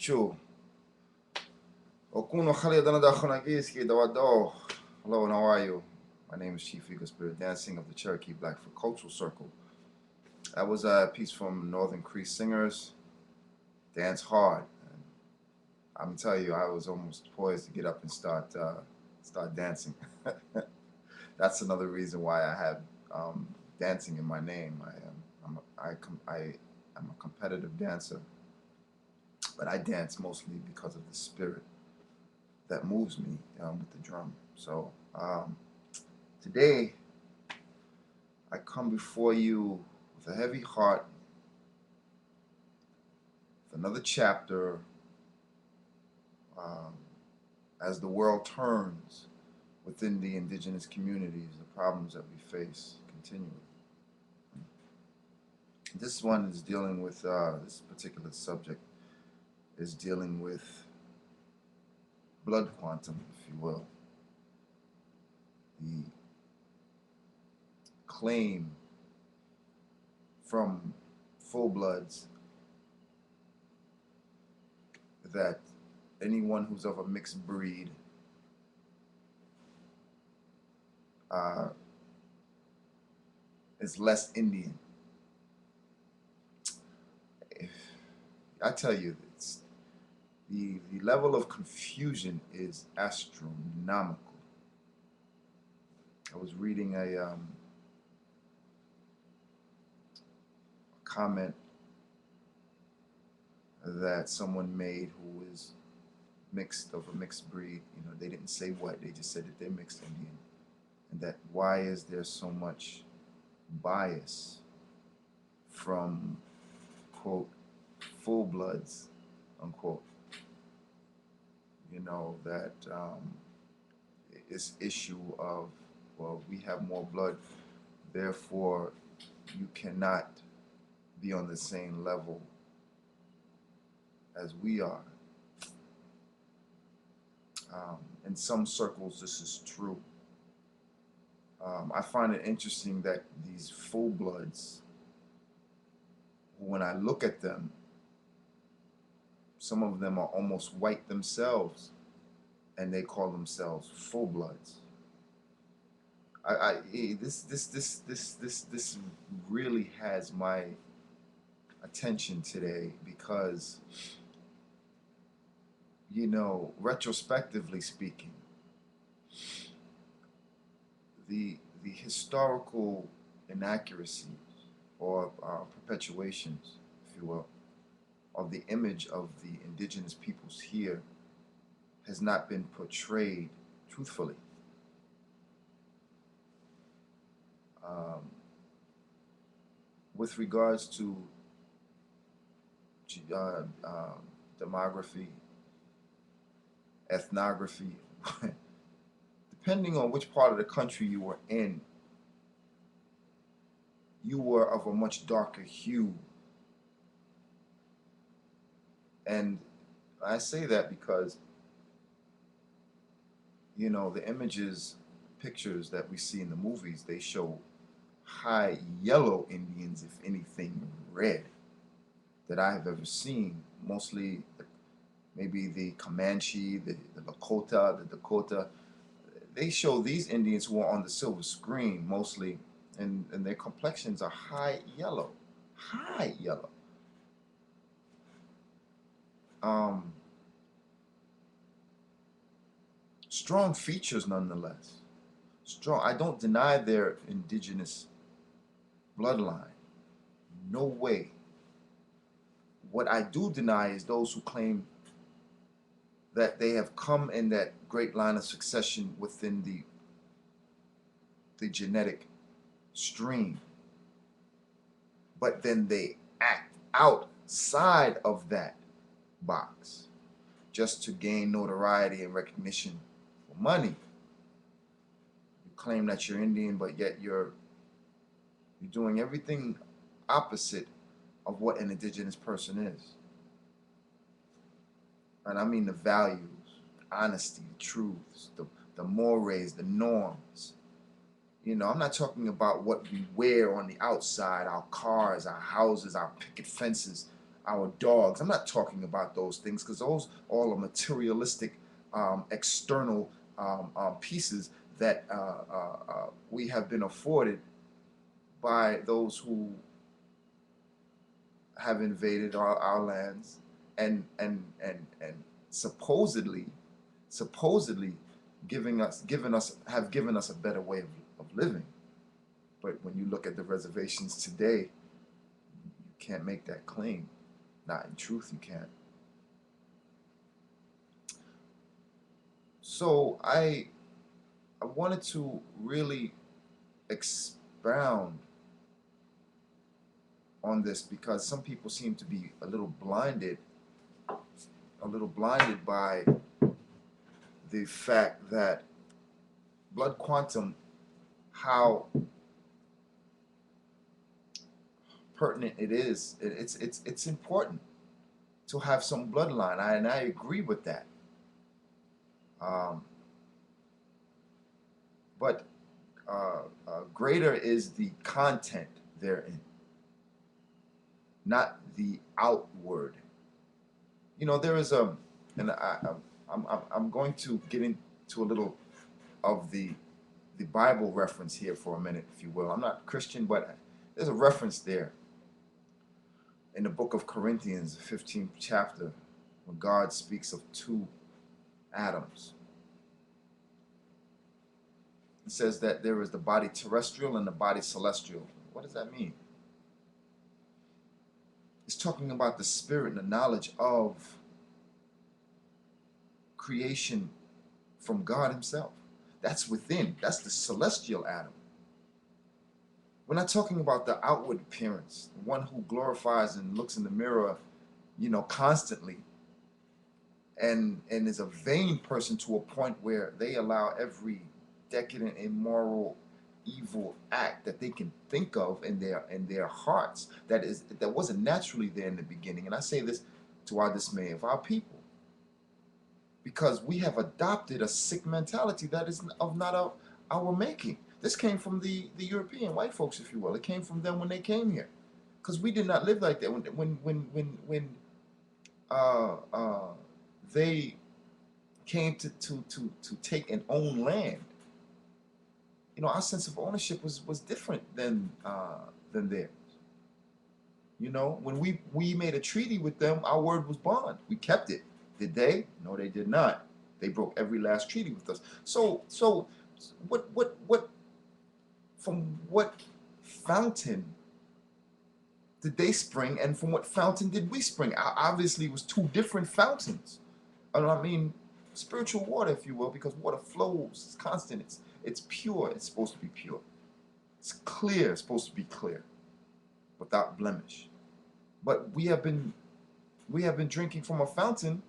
Chu. Okuno Khalid Danadakhanagiski Dawado. Hello, and how are you? My name is Chief Eagle Spirit Dancing of the Cherokee Blackfoot Cultural Circle. That was a piece from Northern Cree Singers, Dance Hard. And I'm gonna tell you, I was almost poised to get up and start dancing. That's another reason why I have dancing in my name. I'm a competitive dancer, but I dance mostly because of the spirit that moves me with the drum. So today I come before you with a heavy heart, with another chapter as the world turns within the indigenous communities, the problems that we face continually. This one is dealing with, this particular subject is dealing with blood quantum, if you will. The claim from full-bloods that anyone who's of a mixed breed is less Indian. I tell you, the level of confusion is astronomical. I was reading a comment that someone made who is of a mixed breed. You know, they didn't say what, they just said that they're mixed Indian. And that why is there so much bias from, quote, full-bloods, unquote. You know, that this issue of, well, we have more blood, therefore you cannot be on the same level as we are. In some circles, this is true. I find it interesting that these full-bloods, when I look at them, some of them are almost white themselves, and they call themselves full-bloods. This really has my attention today because, you know, retrospectively speaking, the historical inaccuracies or perpetuations, if you will, of the image of the indigenous peoples here has not been portrayed truthfully. With regards to demography, ethnography, depending on which part of the country you were in, you were of a much darker hue. And I say that because, you know, the pictures that we see in the movies, they show high yellow Indians, if anything red, that I have ever seen. Mostly maybe the Comanche, the Lakota, the Dakota. They show these Indians who are on the silver screen mostly, and their complexions are high yellow. High yellow. Strong features nonetheless. Strong. I don't deny their indigenous bloodline. No way. What I do deny is those who claim that they have come in that great line of succession within the genetic stream, but then they act outside of that box just to gain notoriety and recognition for money. You claim that you're Indian, but yet you're doing everything opposite of what an indigenous person is. And I mean the values, honesty, the truths, the mores, the norms. You know, I'm not talking about what we wear on the outside, our cars, our houses, our picket fences. our dogs. I'm not talking about those things because those all are materialistic, external pieces that we have been afforded by those who have invaded our lands and supposedly given us a better way of living. But when you look at the reservations today, you can't make that claim. Not in truth, you can't. So I wanted to really expound on this because some people seem to be a little blinded by the fact that blood quantum, how pertinent it is. It's important to have some bloodline, and I agree with that. Um, but greater is the content therein, not the outward. You know, there is and I'm going to get into a little of the Bible reference here for a minute, if you will. I'm not Christian, but there's a reference there in the book of Corinthians, the 15th chapter, when God speaks of two Adams. It says that there is the body terrestrial and the body celestial. What does that mean? It's talking about the spirit and the knowledge of creation from God himself. That's within. That's the celestial Adam. We're not talking about the outward appearance, the one who glorifies and looks in the mirror, constantly, and is a vain person to a point where they allow every decadent, immoral, evil act that they can think of in their hearts that wasn't naturally there in the beginning. And I say this to our dismay of our people, because we have adopted a sick mentality that is not of our making. This came from the European white folks, if you will. It came from them when they came here, because we did not live like that. When uh, uh, they came to take and own land, our sense of ownership was different than theirs. When we made a treaty with them, our word was bond. We kept it. Did they? No, they did not. They broke every last treaty with us. So what from what fountain did they spring, and from what fountain did we spring? Obviously, it was two different fountains. I mean, spiritual water, if you will, because water flows. It's constant. It's pure. It's supposed to be pure. It's clear. It's supposed to be clear, without blemish. But we have been drinking from a fountain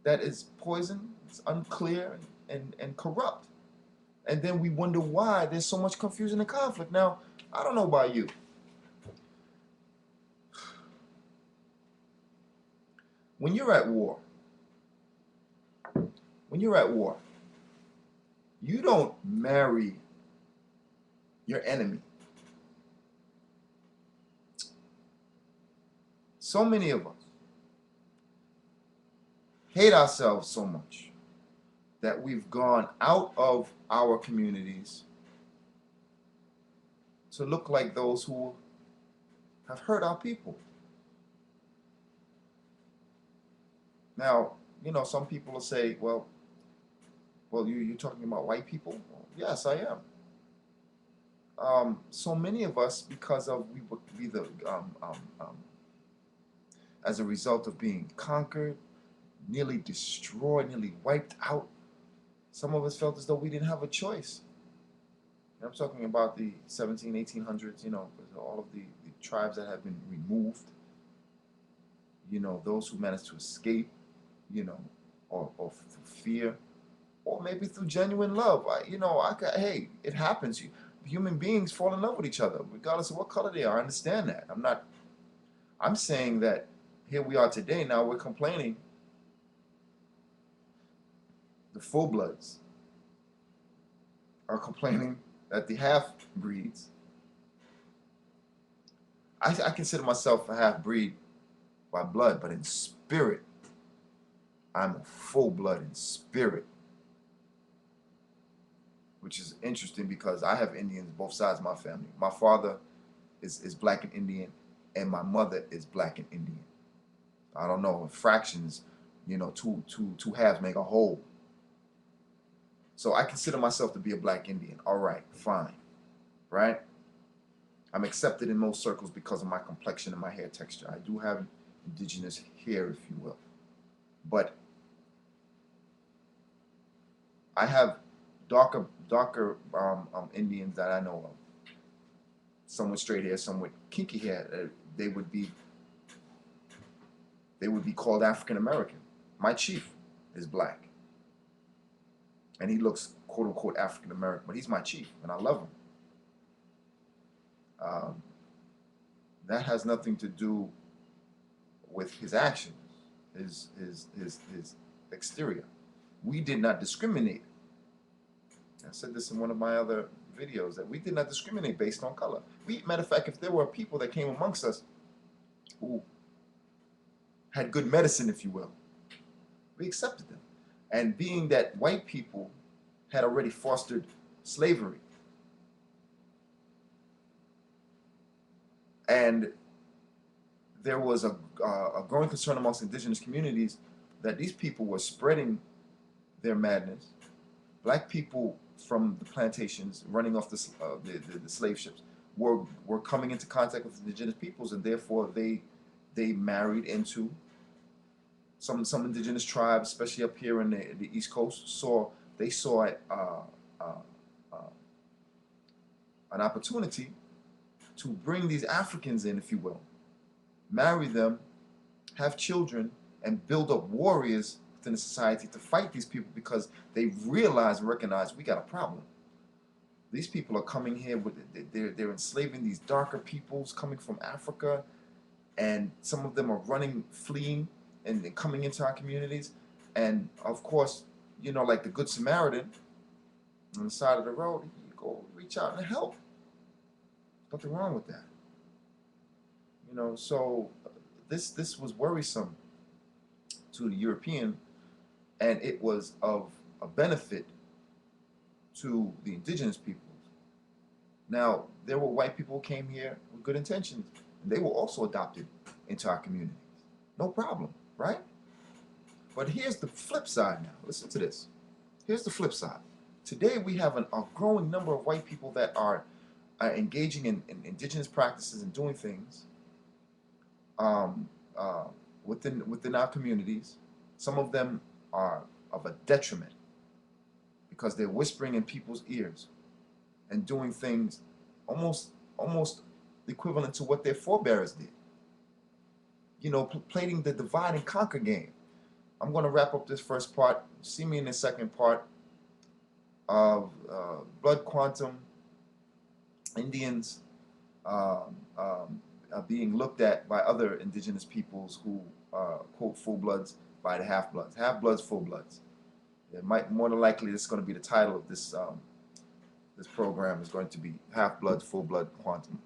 that is poison, it's unclear, and corrupt. And then we wonder why there's so much confusion and conflict. Now, I don't know about you. When you're at war, you don't marry your enemy. So many of us hate ourselves so much that we've gone out of our communities to look like those who have hurt our people. Now, some people will say, well, you're talking about white people? Well, yes, I am. So many of us, because of as a result of being conquered, nearly destroyed, nearly wiped out, some of us felt as though we didn't have a choice. And I'm talking about the 1800s, all of the tribes that have been removed, those who managed to escape, or through fear, or maybe through genuine love. Hey, it happens. Human beings fall in love with each other, regardless of what color they are. I understand that. I'm saying that here we are today, now we're complaining. The full-bloods are complaining that the half-breeds, I consider myself a half-breed, by blood, but in spirit, I'm a full blood in spirit. Which is interesting because I have Indians both sides of my family. My father is black and Indian, and my mother is black and Indian. I don't know, fractions, two halves make a whole. So I consider myself to be a black Indian. All right, fine, right? I'm accepted in most circles because of my complexion and my hair texture. I do have indigenous hair, if you will. But I have darker Indians that I know of. Some with straight hair, some with kinky hair. They would be called African American. My chief is black, and he looks quote unquote African American, but he's my chief, and I love him. That has nothing to do with his actions, his exterior. We did not discriminate. I said this in one of my other videos, that we did not discriminate based on color. Matter of fact, if there were people that came amongst us who had good medicine, if you will, we accepted them. And being that white people had already fostered slavery, and there was a growing concern amongst indigenous communities that these people were spreading their madness. Black people from the plantations running off the slave ships were coming into contact with indigenous peoples, and therefore they married into some indigenous tribes, especially up here in the East Coast. They saw it an opportunity to bring these Africans in, if you will, marry them, have children, and build up warriors within the society to fight these people, because they realize and recognize we got a problem. These people are coming here with they're enslaving these darker peoples coming from Africa, and some of them are fleeing, and coming into our communities. And of course, like the Good Samaritan on the side of the road, you go reach out and help. Nothing wrong with that. So this was worrisome to the European, and it was of a benefit to the indigenous peoples. Now, there were white people who came here with good intentions, and they were also adopted into our communities. No problem, right? But here's the flip side now. Listen to this. Here's the flip side. Today we have a growing number of white people that are engaging in indigenous practices and doing things within our communities. Some of them are of a detriment because they're whispering in people's ears and doing things almost equivalent to what their forebears did. Playing the divide and conquer game. I'm going to wrap up this first part. See me in the second part of Blood Quantum, Indians being looked at by other indigenous peoples who quote full bloods by the half bloods. Half bloods, full bloods. It might more than likely this is going to be the title of this this program is going to be Half Bloods, Full Blood Quantum.